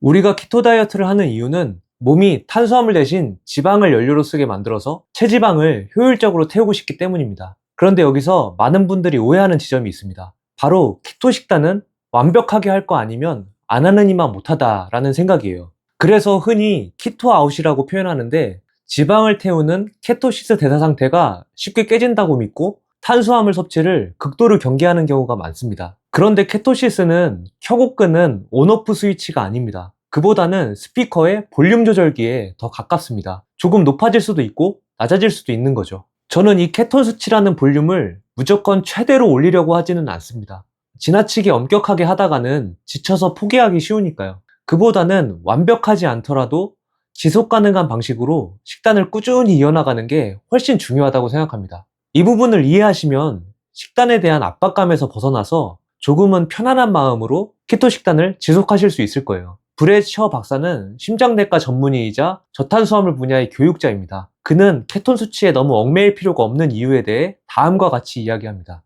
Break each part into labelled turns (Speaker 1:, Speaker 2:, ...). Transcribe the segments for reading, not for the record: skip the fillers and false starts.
Speaker 1: 우리가 키토 다이어트를 하는 이유는 몸이 탄수화물 대신 지방을 연료로 쓰게 만들어서 체지방을 효율적으로 태우고 싶기 때문입니다. 그런데 여기서 많은 분들이 오해하는 지점이 있습니다. 바로 키토 식단은 완벽하게 할 거 아니면 안 하는 이만 못하다라는 생각이에요. 그래서 흔히 키토 아웃이라고 표현하는데, 지방을 태우는 케토시스 대사 상태가 쉽게 깨진다고 믿고 탄수화물 섭취를 극도로 경계하는 경우가 많습니다. 그런데 케토시스는 켜고 끄는 온오프 스위치가 아닙니다. 그보다는 스피커의 볼륨 조절기에 더 가깝습니다. 조금 높아질 수도 있고 낮아질 수도 있는 거죠. 저는 이 케톤 수치라는 볼륨을 무조건 최대로 올리려고 하지는 않습니다. 지나치게 엄격하게 하다가는 지쳐서 포기하기 쉬우니까요. 그보다는 완벽하지 않더라도 지속 가능한 방식으로 식단을 꾸준히 이어나가는 게 훨씬 중요하다고 생각합니다. 이 부분을 이해하시면 식단에 대한 압박감에서 벗어나서 조금은 편안한 마음으로 키토 식단을 지속하실 수 있을 거예요. 브렛 셔 박사는 심장내과 전문의이자 저탄수화물 분야의 교육자입니다. 그는 케톤 수치에 너무 얽매일 필요가 없는 이유에 대해 다음과 같이 이야기합니다.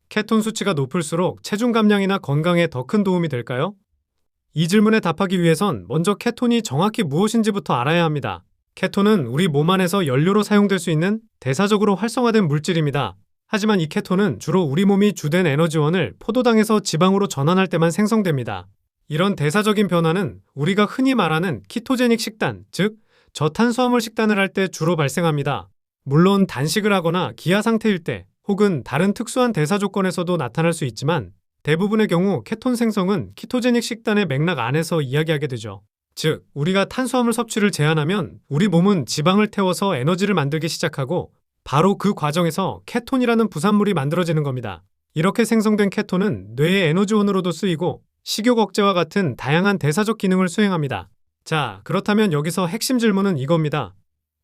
Speaker 2: 케톤 수치가 높을수록 체중 감량이나 건강에 더 큰 도움이 될까요? 이 질문에 답하기 위해선 먼저 케톤이 정확히 무엇인지부터 알아야 합니다. 케톤은 우리 몸 안에서 연료로 사용될 수 있는 대사적으로 활성화된 물질입니다. 하지만 이 케톤은 주로 우리 몸이 주된 에너지원을 포도당에서 지방으로 전환할 때만 생성됩니다. 이런 대사적인 변화는 우리가 흔히 말하는 키토제닉 식단, 즉 저탄수화물 식단을 할 때 주로 발생합니다. 물론 단식을 하거나 기아 상태일 때 혹은 다른 특수한 대사 조건에서도 나타날 수 있지만, 대부분의 경우 케톤 생성은 키토제닉 식단의 맥락 안에서 이야기하게 되죠. 즉, 우리가 탄수화물 섭취를 제한하면 우리 몸은 지방을 태워서 에너지를 만들기 시작하고 바로 그 과정에서 케톤이라는 부산물이 만들어지는 겁니다. 이렇게 생성된 케톤은 뇌의 에너지원으로도 쓰이고 식욕 억제와 같은 다양한 대사적 기능을 수행합니다. 자, 그렇다면 여기서 핵심 질문은 이겁니다.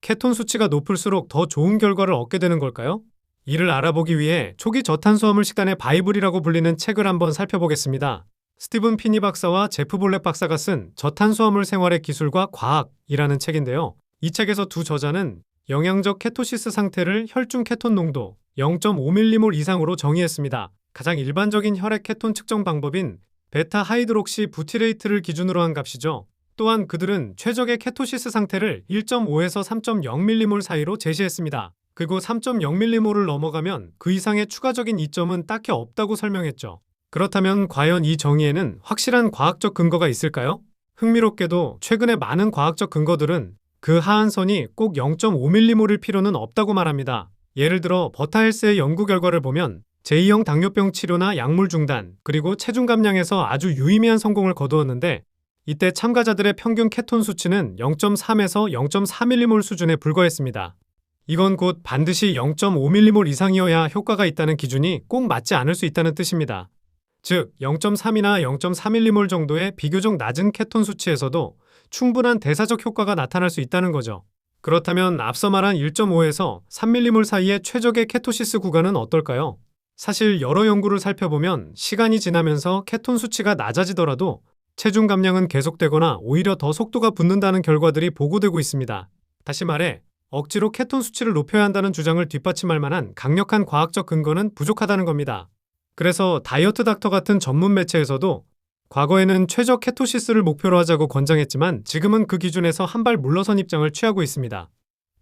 Speaker 2: 케톤 수치가 높을수록 더 좋은 결과를 얻게 되는 걸까요? 이를 알아보기 위해 초기 저탄수화물 식단의 바이블이라고 불리는 책을 한번 살펴보겠습니다. 스티븐 피니 박사와 제프 볼렛 박사가 쓴 저탄수화물 생활의 기술과 과학이라는 책인데요. 이 책에서 두 저자는 영양적 케토시스 상태를 혈중 케톤 농도 0.5mm몰 이상으로 정의했습니다. 가장 일반적인 혈액 케톤 측정 방법인 베타 하이드록시 부티레이트를 기준으로 한 값이죠. 또한 그들은 최적의 케토시스 상태를 1.5에서 3.0mm몰 사이로 제시했습니다. 그리고 3.0mm몰을 넘어가면 그 이상의 추가적인 이점은 딱히 없다고 설명했죠. 그렇다면 과연 이 정의에는 확실한 과학적 근거가 있을까요? 흥미롭게도 최근에 많은 과학적 근거들은 그 하한선이 꼭 0.5mm몰일 필요는 없다고 말합니다. 예를 들어 버타헬스의 연구 결과를 보면 제2형 당뇨병 치료나 약물 중단, 그리고 체중 감량에서 아주 유의미한 성공을 거두었는데, 이때 참가자들의 평균 케톤 수치는 0.3에서 0.4mm몰 수준에 불과했습니다. 이건 곧 반드시 0.5mm몰 이상이어야 효과가 있다는 기준이 꼭 맞지 않을 수 있다는 뜻입니다. 즉, 0.3이나 0.4mm몰 정도의 비교적 낮은 케톤 수치에서도 충분한 대사적 효과가 나타날 수 있다는 거죠. 그렇다면 앞서 말한 1.5에서 3mm몰 사이의 최적의 케토시스 구간은 어떨까요? 사실 여러 연구를 살펴보면 시간이 지나면서 케톤 수치가 낮아지더라도 체중 감량은 계속되거나 오히려 더 속도가 붙는다는 결과들이 보고되고 있습니다. 다시 말해, 억지로 케톤 수치를 높여야 한다는 주장을 뒷받침할 만한 강력한 과학적 근거는 부족하다는 겁니다. 그래서 다이어트 닥터 같은 전문 매체에서도 과거에는 최저 케토시스를 목표로 하자고 권장했지만 지금은 그 기준에서 한 발 물러선 입장을 취하고 있습니다.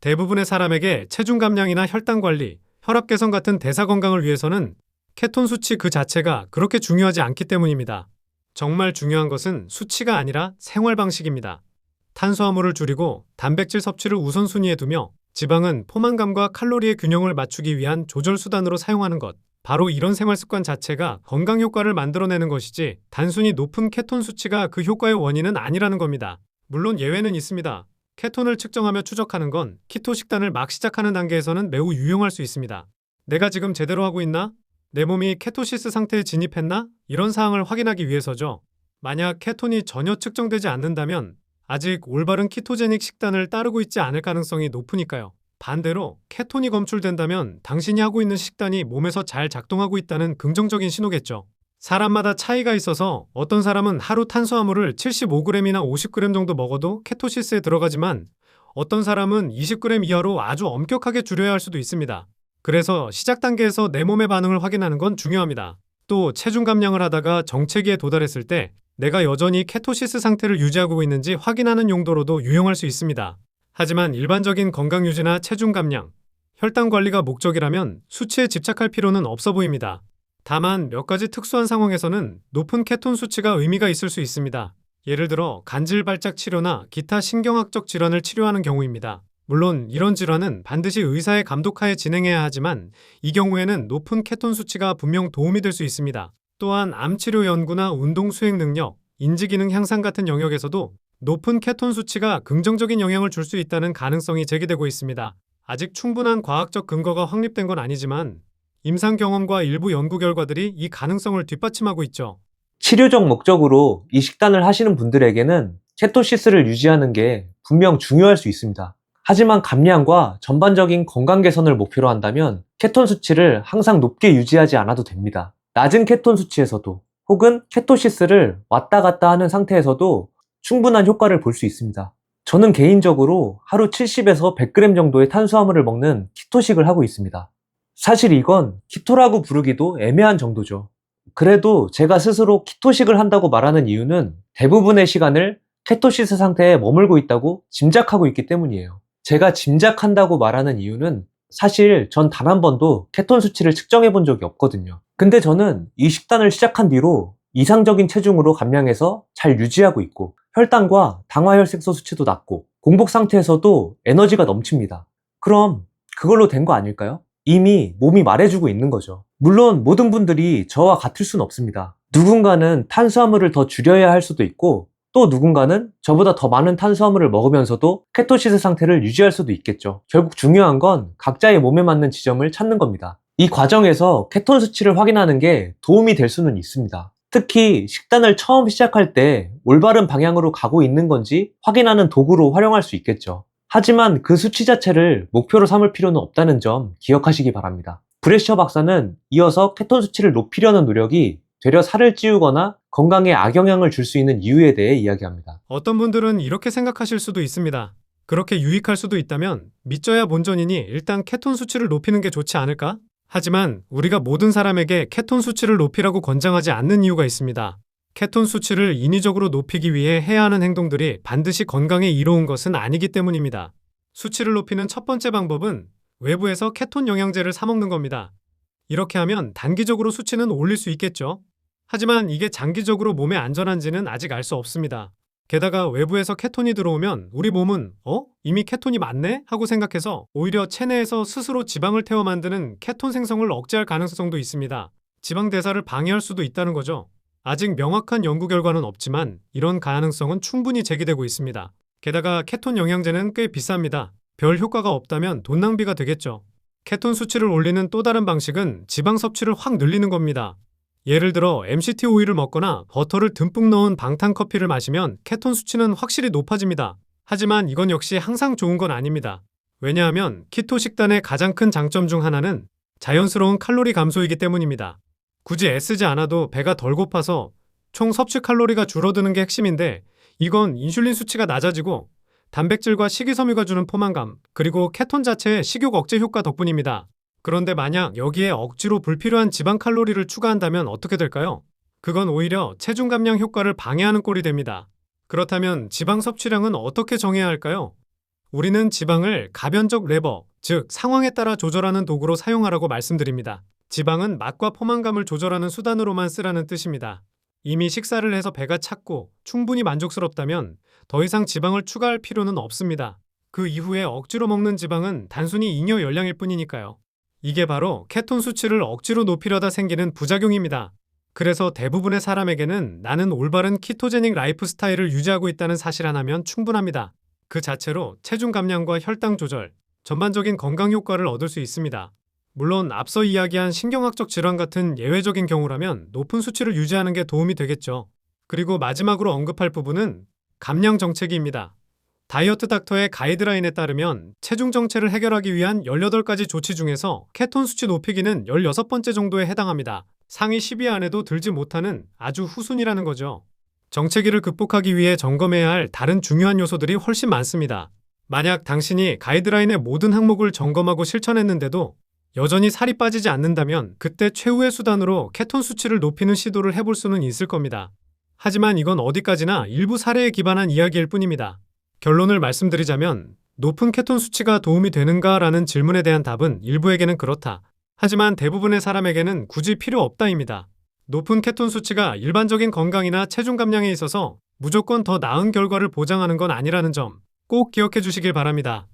Speaker 2: 대부분의 사람에게 체중 감량이나 혈당 관리, 혈압 개선 같은 대사 건강을 위해서는 케톤 수치 그 자체가 그렇게 중요하지 않기 때문입니다. 정말 중요한 것은 수치가 아니라 생활 방식입니다. 탄수화물을 줄이고 단백질 섭취를 우선순위에 두며 지방은 포만감과 칼로리의 균형을 맞추기 위한 조절 수단으로 사용하는 것. 바로 이런 생활 습관 자체가 건강 효과를 만들어내는 것이지 단순히 높은 케톤 수치가 그 효과의 원인은 아니라는 겁니다. 물론 예외는 있습니다. 케톤을 측정하며 추적하는 건 키토 식단을 막 시작하는 단계에서는 매우 유용할 수 있습니다. 내가 지금 제대로 하고 있나? 내 몸이 케토시스 상태에 진입했나? 이런 사항을 확인하기 위해서죠. 만약 케톤이 전혀 측정되지 않는다면 아직 올바른 키토제닉 식단을 따르고 있지 않을 가능성이 높으니까요. 반대로 케톤이 검출된다면 당신이 하고 있는 식단이 몸에서 잘 작동하고 있다는 긍정적인 신호겠죠. 사람마다 차이가 있어서 어떤 사람은 하루 탄수화물을 75g이나 50g 정도 먹어도 케토시스에 들어가지만 어떤 사람은 20g 이하로 아주 엄격하게 줄여야 할 수도 있습니다. 그래서 시작 단계에서 내 몸의 반응을 확인하는 건 중요합니다. 또 체중 감량을 하다가 정체기에 도달했을 때 내가 여전히 케토시스 상태를 유지하고 있는지 확인하는 용도로도 유용할 수 있습니다. 하지만 일반적인 건강 유지나 체중 감량, 혈당 관리가 목적이라면 수치에 집착할 필요는 없어 보입니다. 다만 몇 가지 특수한 상황에서는 높은 케톤 수치가 의미가 있을 수 있습니다. 예를 들어 간질 발작 치료나 기타 신경학적 질환을 치료하는 경우입니다. 물론 이런 질환은 반드시 의사의 감독하에 진행해야 하지만 이 경우에는 높은 케톤 수치가 분명 도움이 될 수 있습니다. 또한 암치료 연구나 운동 수행 능력, 인지기능 향상 같은 영역에서도 높은 케톤 수치가 긍정적인 영향을 줄 수 있다는 가능성이 제기되고 있습니다. 아직 충분한 과학적 근거가 확립된 건 아니지만 임상 경험과 일부 연구 결과들이 이 가능성을 뒷받침하고 있죠.
Speaker 1: 치료적 목적으로 이 식단을 하시는 분들에게는 케토시스를 유지하는 게 분명 중요할 수 있습니다. 하지만 감량과 전반적인 건강 개선을 목표로 한다면 케톤 수치를 항상 높게 유지하지 않아도 됩니다. 낮은 케톤 수치에서도 혹은 케토시스를 왔다 갔다 하는 상태에서도 충분한 효과를 볼 수 있습니다. 저는 개인적으로 하루 70에서 100g 정도의 탄수화물을 먹는 키토식을 하고 있습니다. 사실 이건 키토라고 부르기도 애매한 정도죠. 그래도 제가 스스로 키토식을 한다고 말하는 이유는 대부분의 시간을 케토시스 상태에 머물고 있다고 짐작하고 있기 때문이에요. 제가 짐작한다고 말하는 이유는 사실 전 단 한 번도 케톤 수치를 측정해 본 적이 없거든요. 근데 저는 이 식단을 시작한 뒤로 이상적인 체중으로 감량해서 잘 유지하고 있고 혈당과 당화혈색소 수치도 낮고 공복 상태에서도 에너지가 넘칩니다. 그럼 그걸로 된 거 아닐까요? 이미 몸이 말해주고 있는 거죠. 물론 모든 분들이 저와 같을 순 없습니다. 누군가는 탄수화물을 더 줄여야 할 수도 있고 또 누군가는 저보다 더 많은 탄수화물을 먹으면서도 케토시스 상태를 유지할 수도 있겠죠. 결국 중요한 건 각자의 몸에 맞는 지점을 찾는 겁니다. 이 과정에서 케톤 수치를 확인하는 게 도움이 될 수는 있습니다. 특히 식단을 처음 시작할 때 올바른 방향으로 가고 있는 건지 확인하는 도구로 활용할 수 있겠죠. 하지만 그 수치 자체를 목표로 삼을 필요는 없다는 점 기억하시기 바랍니다. 브레셔 박사는 이어서 케톤 수치를 높이려는 노력이 되려 살을 찌우거나 건강에 악영향을 줄 수 있는 이유에 대해 이야기합니다.
Speaker 2: 어떤 분들은 이렇게 생각하실 수도 있습니다. 그렇게 유익할 수도 있다면 믿져야 본전이니 일단 케톤 수치를 높이는 게 좋지 않을까? 하지만 우리가 모든 사람에게 케톤 수치를 높이라고 권장하지 않는 이유가 있습니다. 케톤 수치를 인위적으로 높이기 위해 해야 하는 행동들이 반드시 건강에 이로운 것은 아니기 때문입니다. 수치를 높이는 첫 번째 방법은 외부에서 케톤 영양제를 사 먹는 겁니다. 이렇게 하면 단기적으로 수치는 올릴 수 있겠죠. 하지만 이게 장기적으로 몸에 안전한지는 아직 알 수 없습니다. 게다가 외부에서 케톤이 들어오면 우리 몸은 이미 케톤이 많네? 하고 생각해서 오히려 체내에서 스스로 지방을 태워 만드는 케톤 생성을 억제할 가능성도 있습니다. 지방 대사를 방해할 수도 있다는 거죠. 아직 명확한 연구 결과는 없지만 이런 가능성은 충분히 제기되고 있습니다. 게다가 케톤 영양제는 꽤 비쌉니다. 별 효과가 없다면 돈 낭비가 되겠죠. 케톤 수치를 올리는 또 다른 방식은 지방 섭취를 확 늘리는 겁니다. 예를 들어 MCT 오일을 먹거나 버터를 듬뿍 넣은 방탄커피를 마시면 케톤 수치는 확실히 높아집니다. 하지만 이건 역시 항상 좋은 건 아닙니다. 왜냐하면 키토 식단의 가장 큰 장점 중 하나는 자연스러운 칼로리 감소이기 때문입니다. 굳이 애쓰지 않아도 배가 덜 고파서 총 섭취 칼로리가 줄어드는 게 핵심인데 이건 인슐린 수치가 낮아지고 단백질과 식이섬유가 주는 포만감, 그리고 케톤 자체의 식욕 억제 효과 덕분입니다. 그런데 만약 여기에 억지로 불필요한 지방 칼로리를 추가한다면 어떻게 될까요? 그건 오히려 체중 감량 효과를 방해하는 꼴이 됩니다. 그렇다면 지방 섭취량은 어떻게 정해야 할까요? 우리는 지방을 가변적 레버, 즉 상황에 따라 조절하는 도구로 사용하라고 말씀드립니다. 지방은 맛과 포만감을 조절하는 수단으로만 쓰라는 뜻입니다. 이미 식사를 해서 배가 찼고 충분히 만족스럽다면 더 이상 지방을 추가할 필요는 없습니다. 그 이후에 억지로 먹는 지방은 단순히 잉여 열량일 뿐이니까요. 이게 바로 케톤 수치를 억지로 높이려다 생기는 부작용입니다. 그래서 대부분의 사람에게는 나는 올바른 키토제닉 라이프 스타일을 유지하고 있다는 사실 하나면 충분합니다. 그 자체로 체중 감량과 혈당 조절, 전반적인 건강 효과를 얻을 수 있습니다. 물론 앞서 이야기한 신경학적 질환 같은 예외적인 경우라면 높은 수치를 유지하는 게 도움이 되겠죠. 그리고 마지막으로 언급할 부분은 감량 정체기입니다. 다이어트 닥터의 가이드라인에 따르면 체중 정체를 해결하기 위한 18가지 조치 중에서 케톤 수치 높이기는 16번째 정도에 해당합니다. 상위 10위 안에도 들지 못하는 아주 후순위라는 거죠. 정체기를 극복하기 위해 점검해야 할 다른 중요한 요소들이 훨씬 많습니다. 만약 당신이 가이드라인의 모든 항목을 점검하고 실천했는데도 여전히 살이 빠지지 않는다면 그때 최후의 수단으로 케톤 수치를 높이는 시도를 해볼 수는 있을 겁니다. 하지만 이건 어디까지나 일부 사례에 기반한 이야기일 뿐입니다. 결론을 말씀드리자면 높은 케톤 수치가 도움이 되는가라는 질문에 대한 답은 일부에게는 그렇다. 하지만 대부분의 사람에게는 굳이 필요 없다입니다. 높은 케톤 수치가 일반적인 건강이나 체중 감량에 있어서 무조건 더 나은 결과를 보장하는 건 아니라는 점 꼭 기억해 주시길 바랍니다.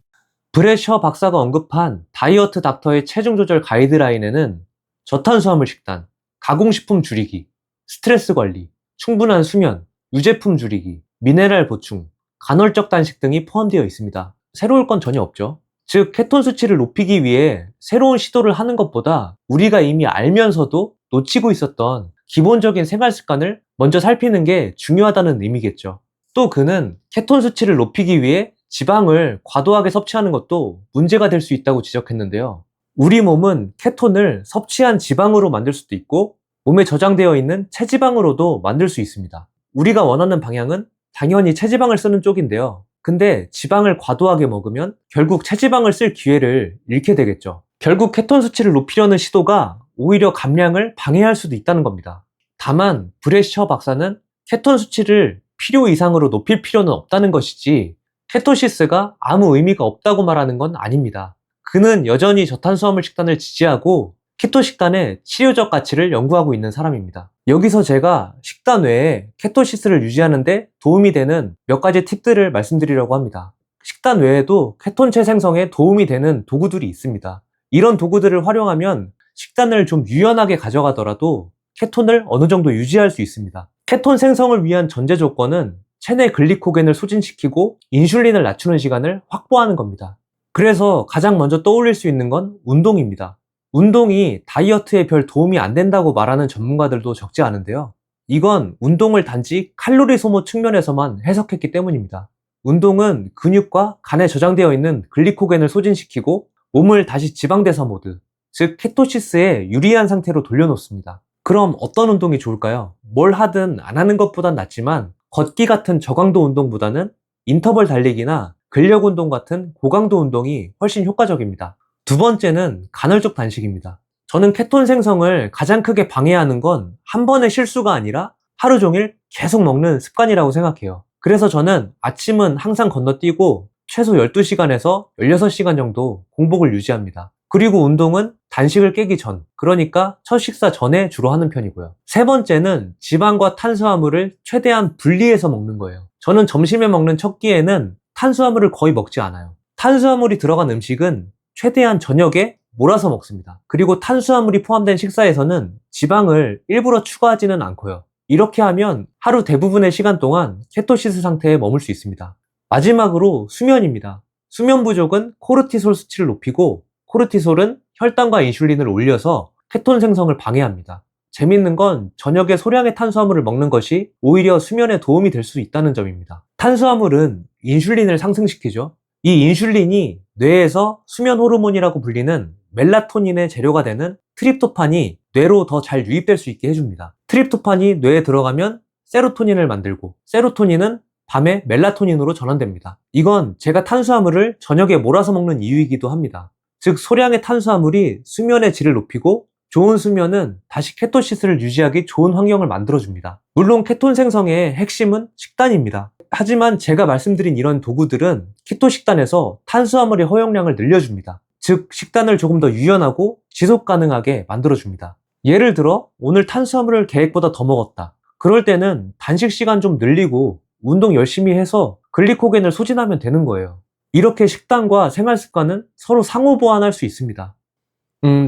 Speaker 1: 브레셔 박사가 언급한 다이어트 닥터의 체중 조절 가이드라인에는 저탄수화물 식단, 가공식품 줄이기, 스트레스 관리, 충분한 수면, 유제품 줄이기, 미네랄 보충, 간헐적 단식 등이 포함되어 있습니다. 새로울 건 전혀 없죠. 즉, 케톤 수치를 높이기 위해 새로운 시도를 하는 것보다 우리가 이미 알면서도 놓치고 있었던 기본적인 생활 습관을 먼저 살피는 게 중요하다는 의미겠죠. 또 그는 케톤 수치를 높이기 위해 지방을 과도하게 섭취하는 것도 문제가 될 수 있다고 지적했는데요. 우리 몸은 케톤을 섭취한 지방으로 만들 수도 있고 몸에 저장되어 있는 체지방으로도 만들 수 있습니다. 우리가 원하는 방향은 당연히 체지방을 쓰는 쪽인데요. 근데 지방을 과도하게 먹으면 결국 체지방을 쓸 기회를 잃게 되겠죠. 결국 케톤 수치를 높이려는 시도가 오히려 감량을 방해할 수도 있다는 겁니다. 다만 브레셔 박사는 케톤 수치를 필요 이상으로 높일 필요는 없다는 것이지 케토시스가 아무 의미가 없다고 말하는 건 아닙니다. 그는 여전히 저탄수화물 식단을 지지하고 키토 식단의 치료적 가치를 연구하고 있는 사람입니다. 여기서 제가 식단 외에 케토시스를 유지하는 데 도움이 되는 몇 가지 팁들을 말씀드리려고 합니다. 식단 외에도 케톤체 생성에 도움이 되는 도구들이 있습니다. 이런 도구들을 활용하면 식단을 좀 유연하게 가져가더라도 케톤을 어느 정도 유지할 수 있습니다. 케톤 생성을 위한 전제 조건은 체내 글리코겐을 소진시키고 인슐린을 낮추는 시간을 확보하는 겁니다. 그래서 가장 먼저 떠올릴 수 있는 건 운동입니다. 운동이 다이어트에 별 도움이 안 된다고 말하는 전문가들도 적지 않은데요. 이건 운동을 단지 칼로리 소모 측면에서만 해석했기 때문입니다. 운동은 근육과 간에 저장되어 있는 글리코겐을 소진시키고 몸을 다시 지방대사 모드, 즉 케토시스에 유리한 상태로 돌려놓습니다. 그럼 어떤 운동이 좋을까요? 뭘 하든 안 하는 것보단 낫지만 걷기 같은 저강도 운동보다는 인터벌 달리기나 근력 운동 같은 고강도 운동이 훨씬 효과적입니다. 두 번째는 간헐적 단식입니다. 저는 케톤 생성을 가장 크게 방해하는 건 한 번의 실수가 아니라 하루 종일 계속 먹는 습관이라고 생각해요. 그래서 저는 아침은 항상 건너뛰고 최소 12시간에서 16시간 정도 공복을 유지합니다. 그리고 운동은 단식을 깨기 전, 그러니까 첫 식사 전에 주로 하는 편이고요. 세 번째는 지방과 탄수화물을 최대한 분리해서 먹는 거예요. 저는 점심에 먹는 첫 끼에는 탄수화물을 거의 먹지 않아요. 탄수화물이 들어간 음식은 최대한 저녁에 몰아서 먹습니다. 그리고 탄수화물이 포함된 식사에서는 지방을 일부러 추가하지는 않고요. 이렇게 하면 하루 대부분의 시간 동안 케토시스 상태에 머물 수 있습니다. 마지막으로 수면입니다. 수면 부족은 코르티솔 수치를 높이고 코르티솔은 혈당과 인슐린을 올려서 케톤 생성을 방해합니다. 재밌는 건 저녁에 소량의 탄수화물을 먹는 것이 오히려 수면에 도움이 될 수 있다는 점입니다. 탄수화물은 인슐린을 상승시키죠. 이 인슐린이 뇌에서 수면 호르몬이라고 불리는 멜라토닌의 재료가 되는 트립토판이 뇌로 더 잘 유입될 수 있게 해줍니다. 트립토판이 뇌에 들어가면 세로토닌을 만들고 세로토닌은 밤에 멜라토닌으로 전환됩니다. 이건 제가 탄수화물을 저녁에 몰아서 먹는 이유이기도 합니다. 즉 소량의 탄수화물이 수면의 질을 높이고 좋은 수면은 다시 케토시스를 유지하기 좋은 환경을 만들어줍니다. 물론 케톤 생성의 핵심은 식단입니다. 하지만 제가 말씀드린 이런 도구들은 키토 식단에서 탄수화물의 허용량을 늘려줍니다. 즉 식단을 조금 더 유연하고 지속 가능하게 만들어줍니다. 예를 들어 오늘 탄수화물을 계획보다 더 먹었다. 그럴 때는 단식 시간 좀 늘리고 운동 열심히 해서 글리코겐을 소진하면 되는 거예요. 이렇게 식단과 생활 습관은 서로 상호 보완할 수 있습니다.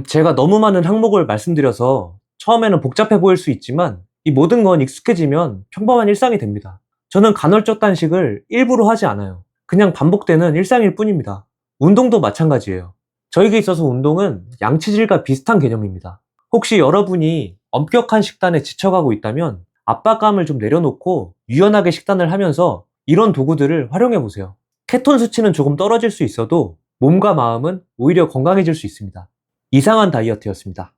Speaker 1: 제가 너무 많은 항목을 말씀드려서 처음에는 복잡해 보일 수 있지만 이 모든 건 익숙해지면 평범한 일상이 됩니다. 저는 간헐적 단식을 일부러 하지 않아요. 그냥 반복되는 일상일 뿐입니다. 운동도 마찬가지예요. 저에게 있어서 운동은 양치질과 비슷한 개념입니다. 혹시 여러분이 엄격한 식단에 지쳐가고 있다면 압박감을 좀 내려놓고 유연하게 식단을 하면서 이런 도구들을 활용해 보세요. 케톤 수치는 조금 떨어질 수 있어도 몸과 마음은 오히려 건강해질 수 있습니다. 이상한 다이어트였습니다.